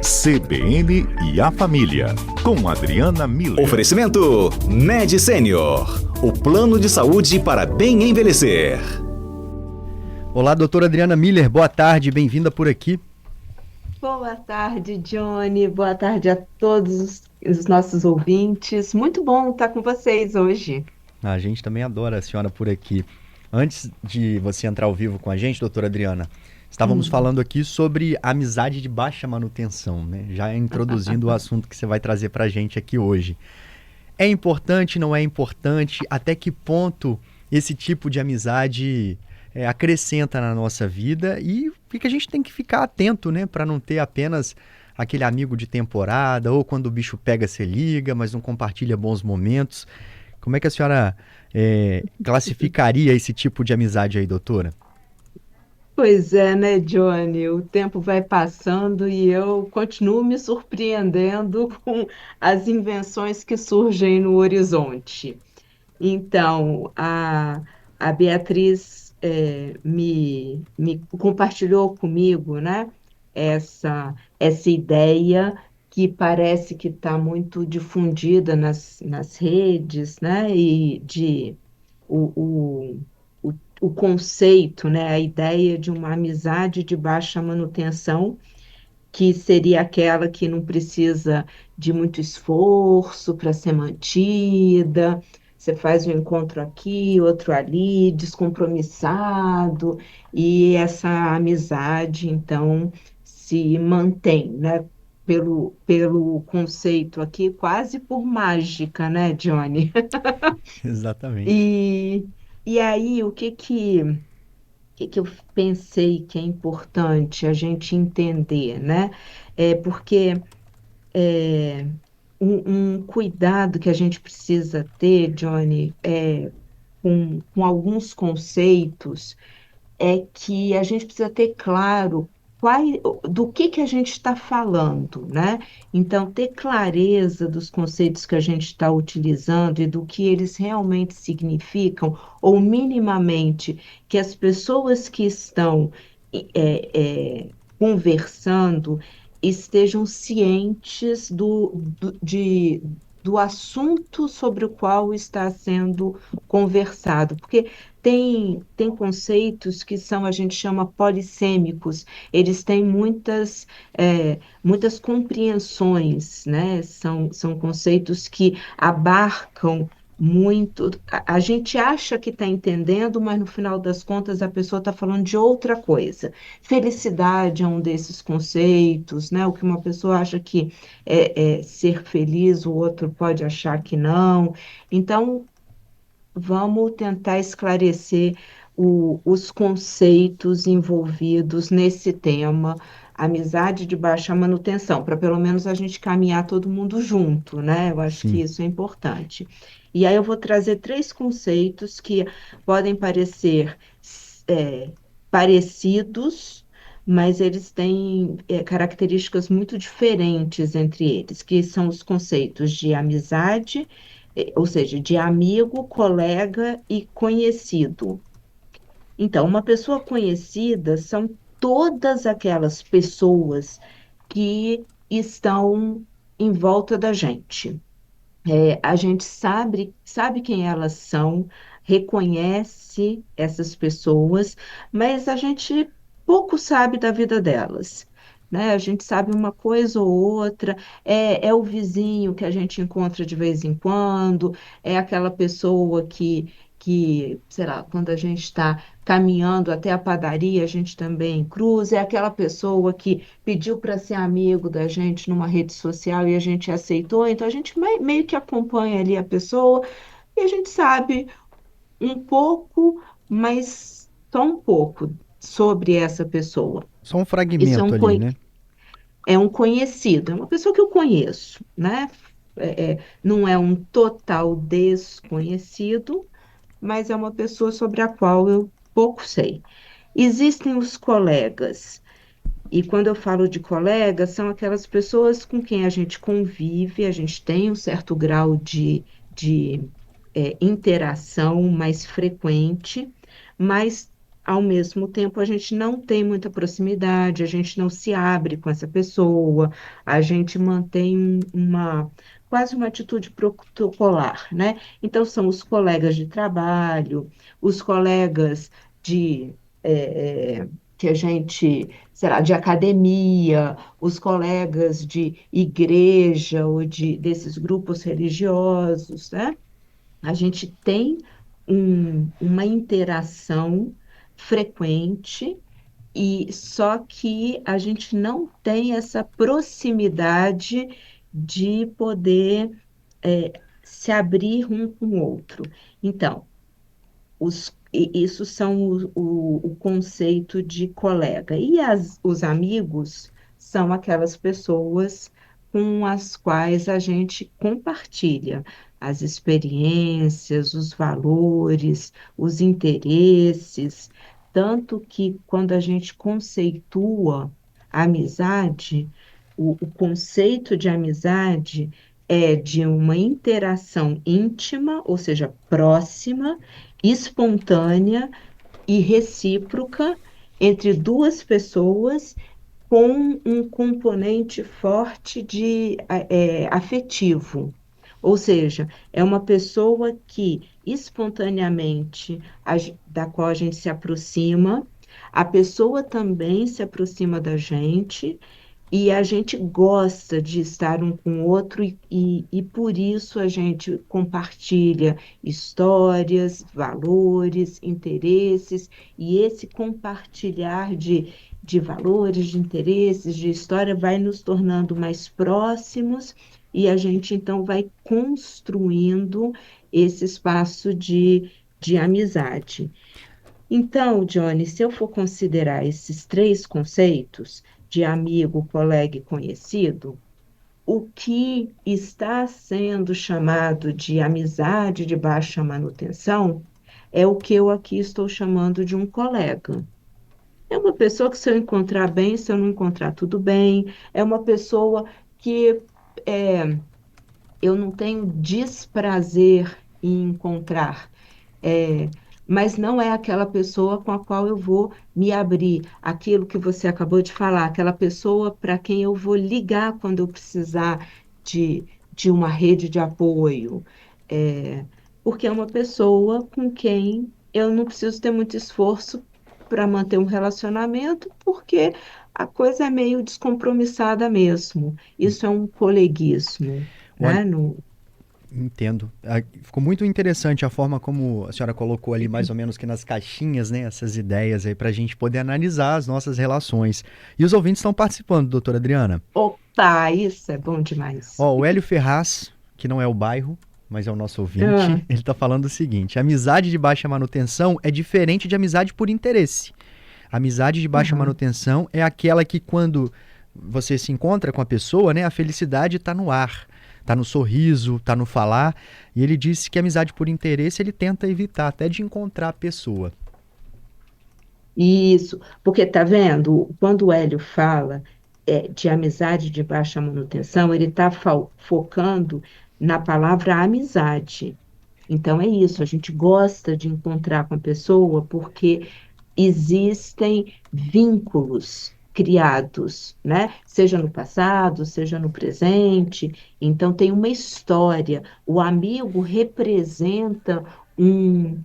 CBN e a Família, com Adriana Miller. Oferecimento Med Senior, o plano de saúde para bem envelhecer. Olá, doutora Adriana Miller, boa tarde, bem-vinda por aqui. Boa tarde, Johnny. Boa tarde a todos os nossos ouvintes. Muito bom estar com vocês hoje. A gente também adora a senhora por aqui. Antes de você entrar ao vivo com a gente, doutora Adriana, estávamos falando aqui sobre amizade de baixa manutenção, né? Já introduzindo o assunto que você vai trazer para a gente aqui hoje. É importante, não é importante? Até que ponto esse tipo de amizade acrescenta na nossa vida e que a gente tem que ficar atento, né? Para não ter apenas aquele amigo de temporada ou quando o bicho pega, você liga, mas não compartilha bons momentos. Como é que a senhora classificaria esse tipo de amizade aí, doutora? Pois é, né, Johnny? O tempo vai passando e eu continuo me surpreendendo com as invenções que surgem no horizonte. Então, a Beatriz me compartilhou comigo, né, essa ideia que parece que está muito difundida nas redes, né, e o, o, o conceito, né, a ideia de uma amizade de baixa manutenção, que seria aquela que não precisa de muito esforço para ser mantida. Você faz um encontro aqui, outro ali, descompromissado, e essa amizade, então, se mantém, né? Pelo conceito aqui, quase por mágica, né, Johnny? Exatamente. E aí, o que que eu pensei que é importante a gente entender, né? Porque um cuidado que a gente precisa ter, Johnny, com alguns conceitos, é que a gente precisa ter claro do que a gente está falando, né? Então, ter clareza dos conceitos que a gente está utilizando e do que eles realmente significam, ou minimamente que as pessoas que estão conversando estejam cientes do assunto sobre o qual está sendo conversado, porque tem conceitos que são, a gente chama polissêmicos, eles têm muitas compreensões, né? São conceitos que abarcam muito. A gente acha que está entendendo, mas no final das contas a pessoa está falando de outra coisa. Felicidade é um desses conceitos, né? O que uma pessoa acha que é ser feliz, o outro pode achar que não. Então, vamos tentar esclarecer os conceitos envolvidos nesse tema, amizade de baixa manutenção, para pelo menos a gente caminhar todo mundo junto, né? Eu acho que Sim. isso é importante. E aí eu vou trazer três conceitos que podem parecer é, parecidos, mas eles têm características muito diferentes entre eles, que são os conceitos de amizade, ou seja, de amigo, colega e conhecido. Então, uma pessoa conhecida são todas aquelas pessoas que estão em volta da gente. A gente sabe quem elas são, reconhece essas pessoas, mas a gente pouco sabe da vida delas, né? A gente sabe uma coisa ou outra, é o vizinho que a gente encontra de vez em quando, é aquela pessoa sei lá, quando a gente está caminhando até a padaria, a gente também cruza, é aquela pessoa que pediu para ser amigo da gente numa rede social e a gente aceitou, então a gente meio que acompanha ali a pessoa e a gente sabe um pouco, mas só um pouco sobre essa pessoa. Só um Isso fragmento ali, né? é um conhecido, é uma pessoa que eu conheço, né? Não é um total desconhecido, mas é uma pessoa sobre a qual eu pouco sei. Existem os colegas. E quando eu falo de colegas, são aquelas pessoas com quem a gente convive, a gente tem um certo grau de interação mais frequente, mas ao mesmo tempo, a gente não tem muita proximidade, a gente não se abre com essa pessoa, a gente mantém quase uma atitude protocolar, né? Então, são os colegas de trabalho, os colegas de, que a gente, sei lá, de academia, os colegas de igreja ou desses grupos religiosos, né? A gente tem uma interação frequente e só que a gente não tem essa proximidade de poder se abrir um com o outro. Então, isso são o conceito de colega. E os amigos são aquelas pessoas com as quais a gente compartilha as experiências, os valores, os interesses. Tanto que quando a gente conceitua a amizade, o conceito de amizade é de uma interação íntima, ou seja, próxima, espontânea e recíproca entre duas pessoas com um componente forte de afetivo. Ou seja, é uma pessoa que espontaneamente, da qual a gente se aproxima, a pessoa também se aproxima da gente e a gente gosta de estar um com o outro e por isso a gente compartilha histórias, valores, interesses, e esse compartilhar de valores, de interesses, de história vai nos tornando mais próximos e a gente então vai construindo esse espaço de amizade. Então, Johnny, se eu for considerar esses três conceitos de amigo, colega e conhecido, o que está sendo chamado de amizade de baixa manutenção é o que eu aqui estou chamando de um colega. É uma pessoa que, se eu encontrar bem, se eu não encontrar, tudo bem. É uma pessoa que eu não tenho desprazer em encontrar. É, mas não é aquela pessoa com a qual eu vou me abrir, aquilo que você acabou de falar, aquela pessoa para quem eu vou ligar quando eu precisar de uma rede de apoio. É, porque é uma pessoa com quem eu não preciso ter muito esforço para manter um relacionamento, porque a coisa é meio descompromissada mesmo. Isso é um coleguismo, Olha, né? entendo. Ficou muito interessante a forma como a senhora colocou ali, mais ou menos que nas caixinhas, né, essas ideias aí para a gente poder analisar as nossas relações. E os ouvintes estão participando, doutora Adriana. Opa, isso é bom demais. Ó, o Hélio Ferraz, que não é o bairro, mas é o nosso Ah, ouvinte, ele está falando o seguinte: amizade de baixa manutenção é diferente de amizade por interesse. Amizade de baixa aham. manutenção é aquela que quando você se encontra com a pessoa, né, a felicidade está no ar, está no sorriso, está no falar. E ele disse que amizade por interesse ele tenta evitar até de encontrar a pessoa. Isso, porque tá vendo? Quando o Hélio fala de amizade de baixa manutenção, ele está focando na palavra amizade. Então é isso, a gente gosta de encontrar com a pessoa porque existem vínculos criados, né? Seja no passado, seja no presente. Então tem uma história. O amigo representa um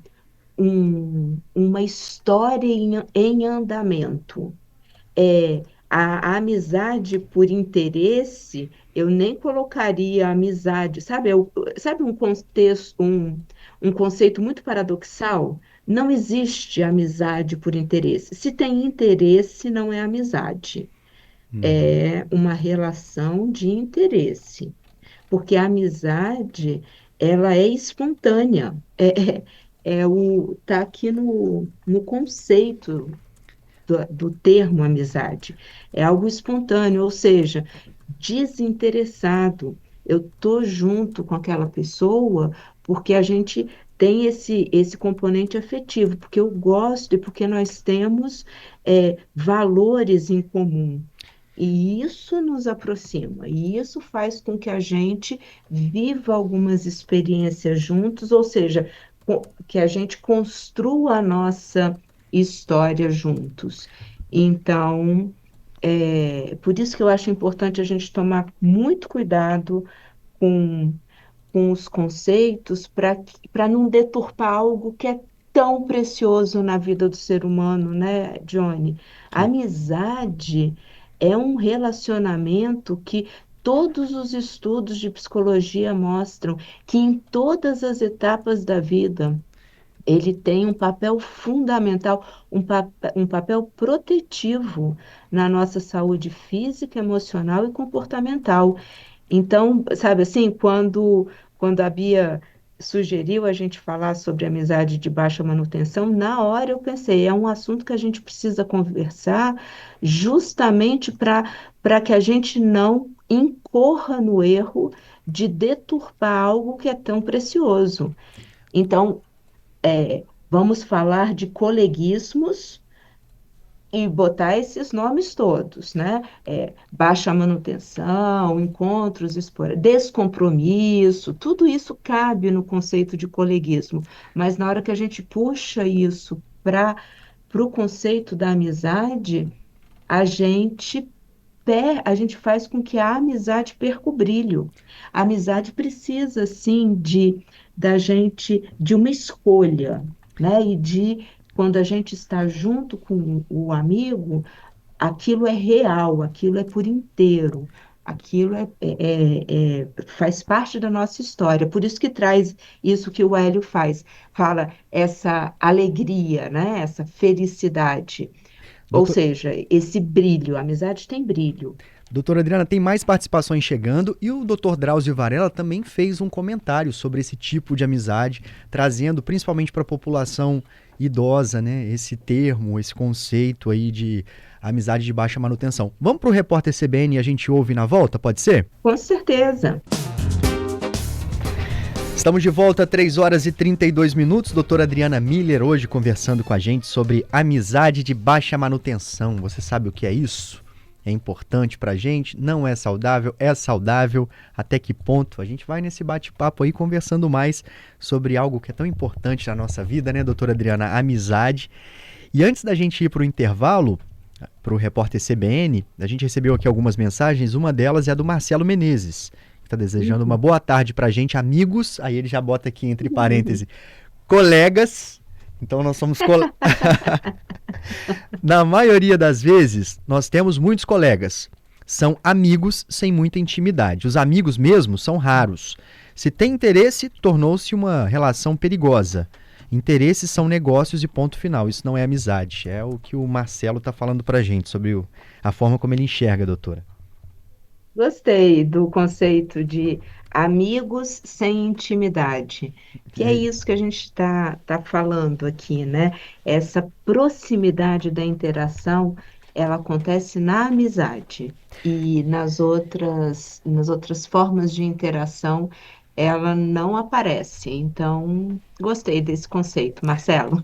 uma história em andamento. A amizade por interesse, eu nem colocaria amizade, sabe? Sabe um contexto, um conceito muito paradoxal? Não existe amizade por interesse. Se tem interesse, não é amizade. Uhum. É uma relação de interesse. Porque a amizade, ela é espontânea. Tá aqui no conceito do termo amizade. É algo espontâneo, ou seja, desinteressado. Eu tô junto com aquela pessoa porque a gente tem esse componente afetivo, porque eu gosto e porque nós temos valores em comum. E isso nos aproxima, e isso faz com que a gente viva algumas experiências juntos, ou seja, que a gente construa a nossa história juntos. Então, por isso que eu acho importante a gente tomar muito cuidado com, com os conceitos para não deturpar algo que é tão precioso na vida do ser humano, né, Johnny? A Sim. amizade é um relacionamento que todos os estudos de psicologia mostram que em todas as etapas da vida ele tem um papel fundamental, um papel protetivo na nossa saúde física, emocional e comportamental. Então, sabe assim, quando a Bia sugeriu a gente falar sobre amizade de baixa manutenção, na hora eu pensei, é um assunto que a gente precisa conversar justamente para que a gente não incorra no erro de deturpar algo que é tão precioso. Então, vamos falar de coleguismos e botar esses nomes todos, né? Baixa manutenção, encontros, descompromisso, tudo isso cabe no conceito de coleguismo. Mas na hora que a gente puxa isso para o conceito da amizade, a gente a gente faz com que a amizade perca o brilho. A amizade precisa, sim, da gente, de uma escolha, né? E quando a gente está junto com o amigo, aquilo é real, aquilo é por inteiro, aquilo faz parte da nossa história. Por isso que traz isso que o Hélio fala essa alegria, né? Essa felicidade. Ou Doutor, seja, esse brilho, a amizade tem brilho. doutora Adriana, tem mais participações chegando e o doutor Drauzio Varela também fez um comentário sobre esse tipo de amizade, trazendo principalmente para a população idosa, né, esse termo, esse conceito aí de amizade de baixa manutenção. Vamos para o repórter CBN e a gente ouve na volta, pode ser? Com certeza. Estamos de volta, 3 horas e 32 minutos. Doutora Adriana Miller hoje conversando com a gente sobre amizade de baixa manutenção. Você sabe o que é isso? É importante pra gente? Não é saudável? É saudável? Até que ponto? A gente vai nesse bate-papo aí conversando mais sobre algo que é tão importante na nossa vida, né, doutora Adriana? A amizade. E antes da gente ir para o intervalo, para o repórter CBN, a gente recebeu aqui algumas mensagens. Uma delas é a do Marcelo Menezes, que está desejando uma boa tarde pra gente, amigos. Aí ele já bota aqui entre parênteses, colegas. Então nós somos Na maioria das vezes, nós temos muitos colegas. São amigos sem muita intimidade. Os amigos mesmo são raros. Se tem interesse, tornou-se uma relação perigosa. Interesses são negócios e ponto final. Isso não é amizade. É o que o Marcelo está falando pra gente sobre a forma como ele enxerga, doutora. Gostei do conceito de amigos sem intimidade, que é É, isso que a gente tá falando aqui, né? Essa proximidade da interação, ela acontece na amizade e nas outras formas de interação, ela não aparece. Então, gostei desse conceito, Marcelo.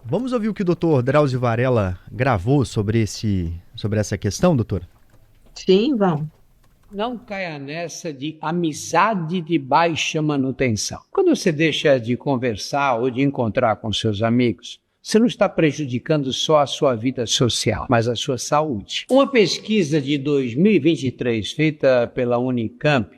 Vamos ouvir o que o doutor Drauzio Varela gravou sobre essa questão, doutora? Sim, vamos. Não caia nessa de amizade de baixa manutenção. Quando você deixa de conversar ou de encontrar com seus amigos, você não está prejudicando só a sua vida social, mas a sua saúde. Uma pesquisa de 2023 feita pela Unicamp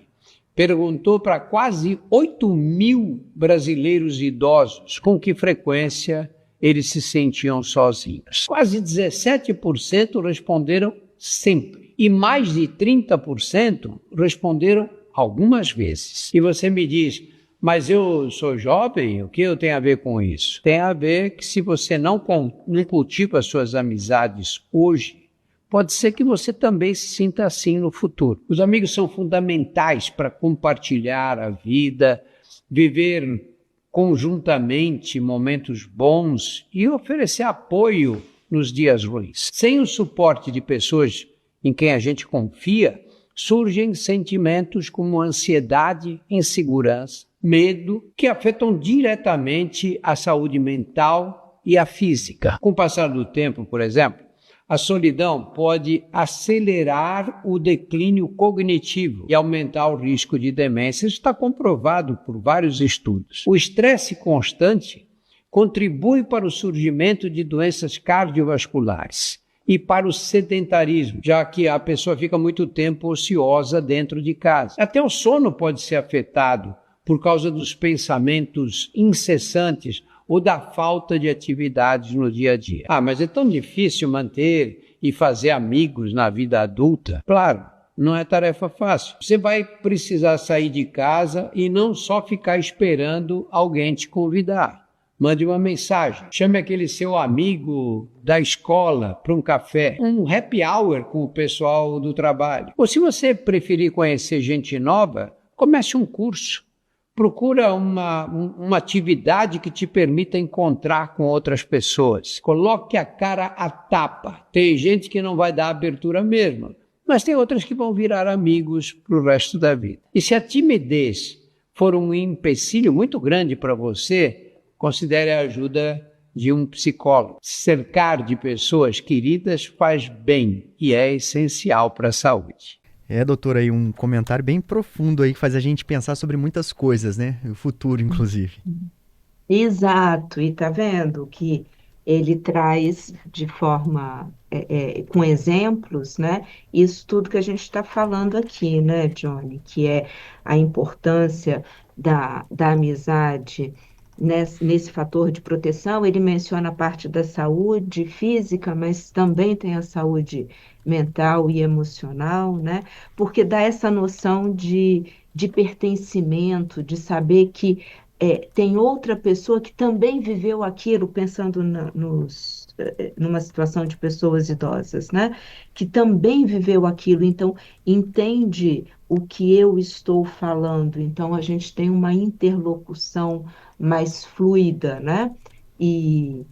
perguntou para quase 8.000 brasileiros idosos com que frequência eles se sentiam sozinhos. Quase 17% responderam sempre. E mais de 30% responderam algumas vezes. E você me diz, mas eu sou jovem, o que eu tenho a ver com isso? Tem a ver que se você não cultiva as suas amizades hoje, pode ser que você também se sinta assim no futuro. Os amigos são fundamentais para compartilhar a vida, viver conjuntamente momentos bons e oferecer apoio nos dias ruins. Sem o suporte de pessoas em quem a gente confia, surgem sentimentos como ansiedade, insegurança, medo, que afetam diretamente a saúde mental e a física. Com o passar do tempo, por exemplo, a solidão pode acelerar o declínio cognitivo e aumentar o risco de demência. Isso está comprovado por vários estudos. O estresse constante contribui para o surgimento de doenças cardiovasculares e para o sedentarismo, já que a pessoa fica muito tempo ociosa dentro de casa. Até o sono pode ser afetado por causa dos pensamentos incessantes ou da falta de atividades no dia a dia. Mas é tão difícil manter e fazer amigos na vida adulta? Claro, não é tarefa fácil. Você vai precisar sair de casa e não só ficar esperando alguém te convidar. Mande uma mensagem, chame aquele seu amigo da escola para um café, um happy hour com o pessoal do trabalho. Ou se você preferir conhecer gente nova, comece um curso. Procura uma atividade que te permita encontrar com outras pessoas. Coloque a cara à tapa. Tem gente que não vai dar abertura mesmo, mas tem outras que vão virar amigos para o resto da vida. E se a timidez for um empecilho muito grande para você, considere a ajuda de um psicólogo. Cercar de pessoas queridas faz bem e é essencial para a saúde. Doutor, aí um comentário bem profundo aí que faz a gente pensar sobre muitas coisas, né? O futuro, inclusive. Exato, e tá vendo que ele traz de forma, com exemplos, né? Isso tudo que a gente está falando aqui, né, Johnny? Que é a importância da amizade nesse fator de proteção. Ele menciona a parte da saúde física, mas também tem a saúde mental e emocional, né? Porque dá essa noção de pertencimento, de saber que tem outra pessoa que também viveu aquilo, pensando numa situação de pessoas idosas, né? Que também viveu aquilo, então entende o que eu estou falando. Então a gente tem uma interlocução mais fluida, né? E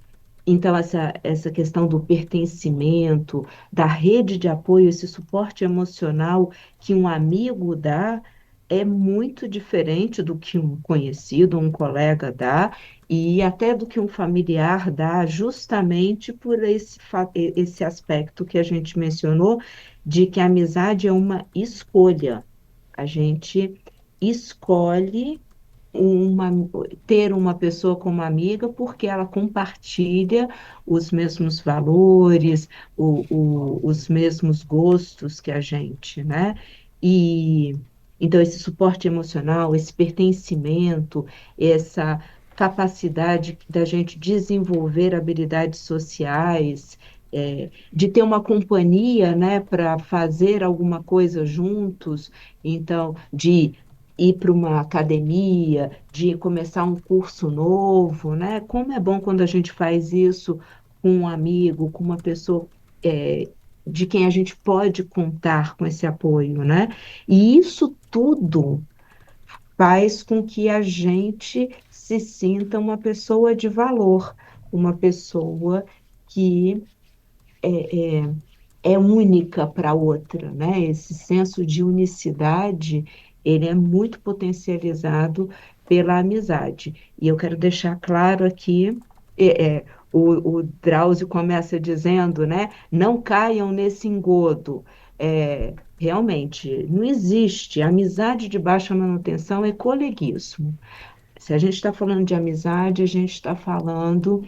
então essa questão do pertencimento, da rede de apoio, esse suporte emocional que um amigo dá, é muito diferente do que um conhecido, um colega dá, e até do que um familiar dá, justamente por esse aspecto que a gente mencionou, de que a amizade é uma escolha. A gente escolhe ter uma pessoa como amiga porque ela compartilha os mesmos valores, os mesmos gostos que a gente, né? E então esse suporte emocional, esse pertencimento, essa capacidade da gente desenvolver habilidades sociais, de ter uma companhia, né, para fazer alguma coisa juntos, então de ir para uma academia, de começar um curso novo, né? Como é bom quando a gente faz isso com um amigo, com uma pessoa de quem a gente pode contar com esse apoio, né? E isso tudo faz com que a gente se sinta uma pessoa de valor, uma pessoa que é única para a outra, né? Esse senso de unicidade, ele é muito potencializado pela amizade. E eu quero deixar claro aqui, o Drauzio começa dizendo, né? Não caiam nesse engodo. Realmente, não existe. Amizade de baixa manutenção é coleguismo. Se a gente está falando de amizade, a gente está falando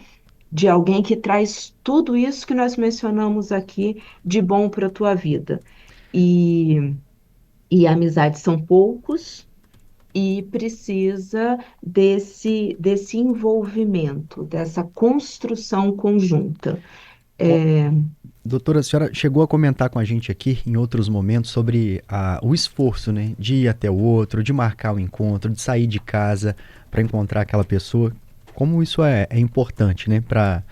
de alguém que traz tudo isso que nós mencionamos aqui de bom para a tua vida. E amizades são poucos e precisa desse envolvimento, dessa construção conjunta. Doutora, a senhora chegou a comentar com a gente aqui em outros momentos sobre o esforço, né, de ir até o outro, de marcar o encontro, de sair de casa para encontrar aquela pessoa. Como isso é importante, né, para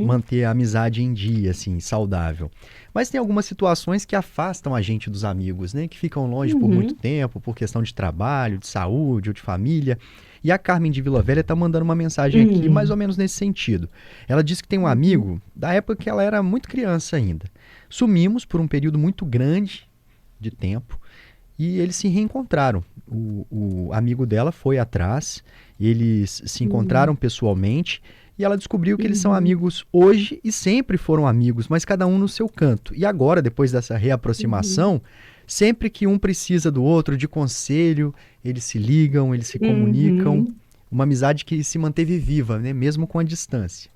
manter a amizade em dia, assim, saudável. Mas tem algumas situações que afastam a gente dos amigos, né, que ficam longe por muito tempo, por questão de trabalho, de saúde ou de família. E a Carmen de Vila Velha está mandando uma mensagem aqui, mais ou menos nesse sentido. Ela disse que tem um amigo da época que ela era muito criança ainda. Sumimos por um período muito grande de tempo e eles se reencontraram. O amigo dela foi atrás, eles se encontraram pessoalmente e ela descobriu que eles são amigos hoje e sempre foram amigos, mas cada um no seu canto. E agora, depois dessa reaproximação, sempre que um precisa do outro, de conselho, eles se ligam, eles se comunicam. uma amizade que se manteve viva, né? Mesmo com a distância.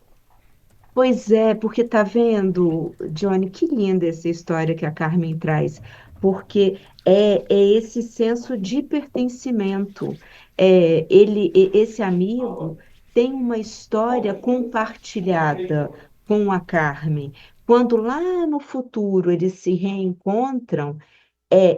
Pois é, porque tá vendo, Johnny, que linda essa história que a Carmen traz, porque é esse senso de pertencimento. Esse amigo tem uma história compartilhada com a Carmen. Quando lá no futuro eles se reencontram,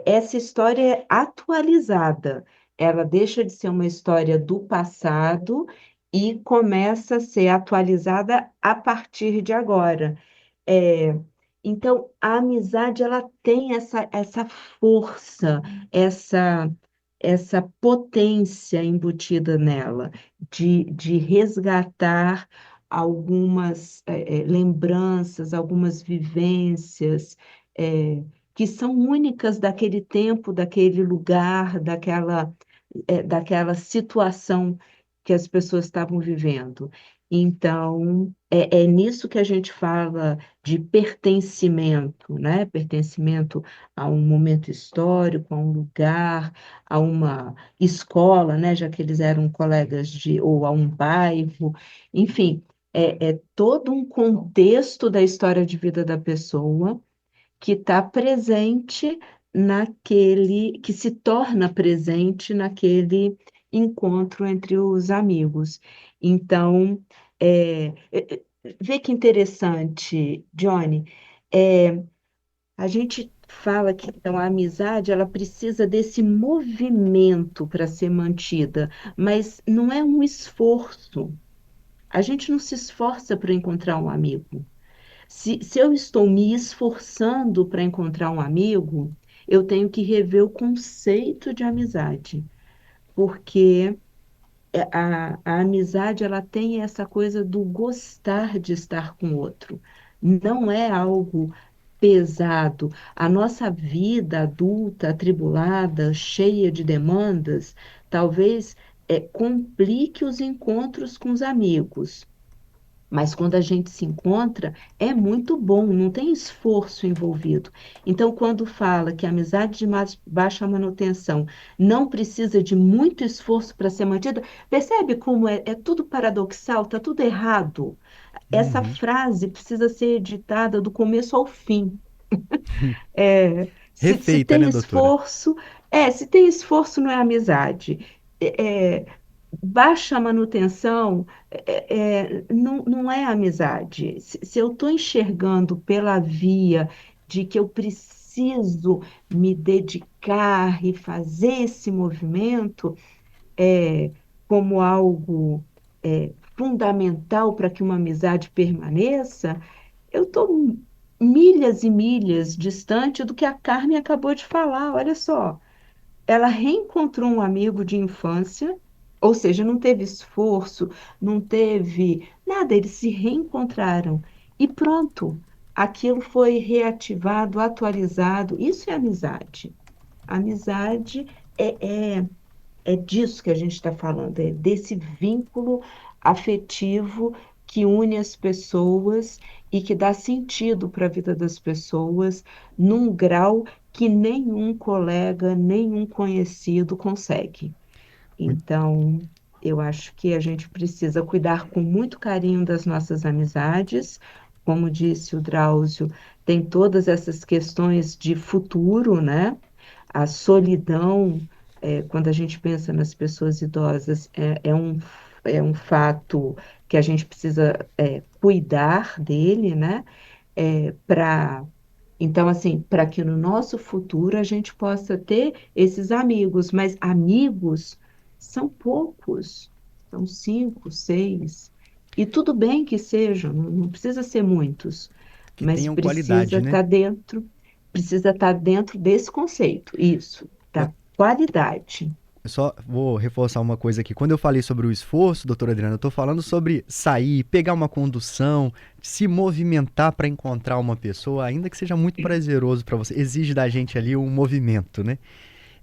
essa história é atualizada. Ela deixa de ser uma história do passado e começa a ser atualizada a partir de agora. É, então, a amizade ela tem essa força, essa, essa potência embutida nela de resgatar algumas lembranças, algumas vivências. é, que são únicas daquele tempo, daquele lugar, daquela situação que as pessoas estavam vivendo. Então, é nisso que a gente fala de pertencimento, né? Pertencimento a um momento histórico, a um lugar, a uma escola, né? Já que eles eram colegas ou a um bairro, enfim, é todo um contexto da história de vida da pessoa que está presente que se torna presente naquele encontro entre os amigos. Então, vê que interessante, Johnny. É, a gente fala que então, a amizade ela precisa desse movimento para ser mantida, mas não é um esforço. A gente não se esforça para encontrar um amigo. Se eu estou me esforçando para encontrar um amigo, eu tenho que rever o conceito de amizade, porque a amizade ela tem essa coisa do gostar de estar com o outro. Não é algo pesado. A nossa vida adulta, atribulada, cheia de demandas, talvez complique os encontros com os amigos. Mas quando a gente se encontra, é muito bom, não tem esforço envolvido. Então, quando fala que a amizade de baixa manutenção não precisa de muito esforço para ser mantida, percebe como é tudo paradoxal, está tudo errado. Essa Uhum. frase precisa ser editada do começo ao fim. É, se Refeita, tem né, doutora? esforço, se tem esforço, não é amizade. É, baixa manutenção não é amizade. Se eu estou enxergando pela via de que eu preciso me dedicar e fazer esse movimento como algo fundamental para que uma amizade permaneça, eu estou milhas e milhas distante do que a Carmen acabou de falar. Olha só, ela reencontrou um amigo de infância, ou seja, não teve esforço, não teve nada, eles se reencontraram e pronto, aquilo foi reativado, atualizado. Isso é amizade. Amizade é disso que a gente está falando, é desse vínculo afetivo que une as pessoas e que dá sentido para a vida das pessoas num grau que nenhum colega, nenhum conhecido consegue. Muito, Então, eu acho que a gente precisa cuidar com muito carinho das nossas amizades. Como disse o Drauzio, tem todas essas questões de futuro, né? A solidão, quando a gente pensa nas pessoas idosas, é um fato que a gente precisa cuidar dele, né? Então, assim, para que no nosso futuro a gente possa ter esses amigos, mas amigos são poucos, são 5, 6, e tudo bem que sejam, não precisa ser muitos, que mas tenham qualidade, né? precisa estar dentro desse conceito, isso, Ó, da qualidade. eu só vou reforçar uma coisa aqui. Quando eu falei sobre o esforço, doutora Adriana, eu tô falando sobre sair, pegar uma condução, se movimentar para encontrar uma pessoa, ainda que seja muito prazeroso para você. Exige da gente ali um movimento, né?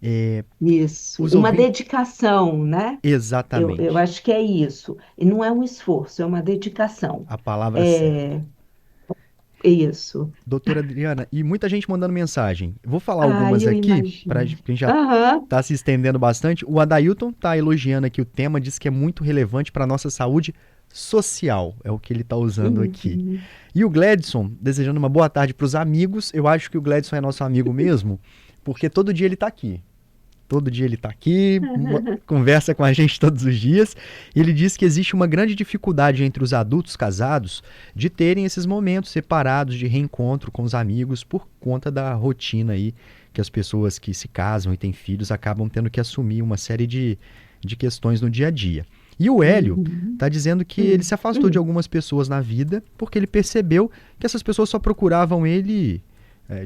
É, Isso, os uma ouvintes. dedicação, né? Eu Exatamente. acho que é isso. E não é um esforço, é uma dedicação. A palavra certa. É, Isso. Doutora Adriana, e muita gente mandando mensagem. Vou falar Ah, algumas eu aqui, imagino. para a gente já Aham. tá se estendendo bastante. O Adailton tá elogiando aqui o tema, diz que é muito relevante para nossa saúde social, é o que ele tá usando aqui. Uhum. E o Gladson, desejando uma boa tarde para os amigos. Eu acho que o Gladson é nosso amigo mesmo, porque todo dia ele tá aqui. Todo dia ele está aqui, conversa com a gente todos os dias. E ele diz que existe uma grande dificuldade entre os adultos casados de terem esses momentos separados de reencontro com os amigos por conta da rotina aí que as pessoas que se casam e têm filhos acabam tendo que assumir uma série de questões no dia a dia. E o Hélio está dizendo que ele se afastou de algumas pessoas na vida porque ele percebeu que essas pessoas só procuravam ele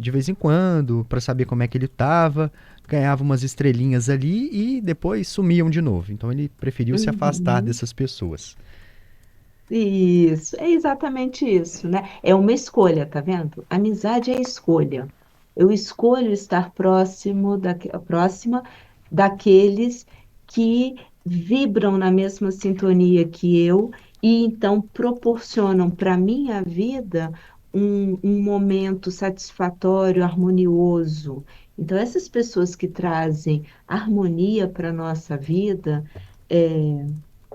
de vez em quando para saber como é que ele estava, ganhava umas estrelinhas ali e depois sumiam de novo. Então ele preferiu se afastar Uhum. dessas pessoas. Isso, é exatamente isso, né? É uma escolha, tá vendo? Amizade é escolha. Eu escolho estar próxima daqueles que vibram na mesma sintonia que eu e então proporcionam para minha vida um momento satisfatório, harmonioso. Então, essas pessoas que trazem harmonia para a nossa vida, é,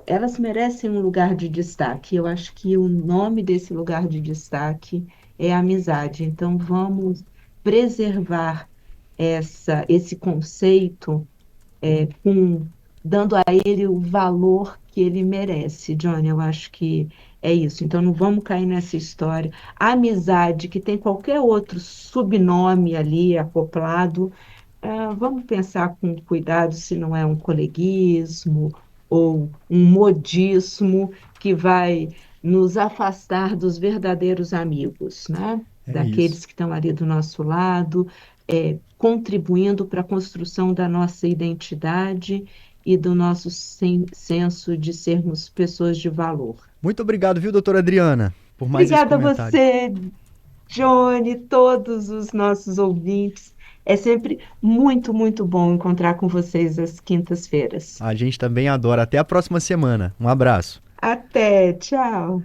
elas merecem um lugar de destaque. Eu acho que o nome desse lugar de destaque é amizade. Então, vamos preservar esse conceito, dando a ele o valor que ele merece, Johnny. Eu acho que é isso. Então, não vamos cair nessa história. A amizade, que tem qualquer outro subnome ali acoplado, vamos pensar com cuidado se não é um coleguismo ou um modismo que vai nos afastar dos verdadeiros amigos, né? É isso. Daqueles que estão ali do nosso lado, contribuindo para a construção da nossa identidade e do nosso senso de sermos pessoas de valor. Muito obrigado, viu, doutora Adriana, por mais esse Obrigada a comentário. você, Johnny, todos os nossos ouvintes. É sempre muito, muito bom encontrar com vocês às quintas-feiras. A gente também adora. Até a próxima semana. Um abraço. Até, tchau.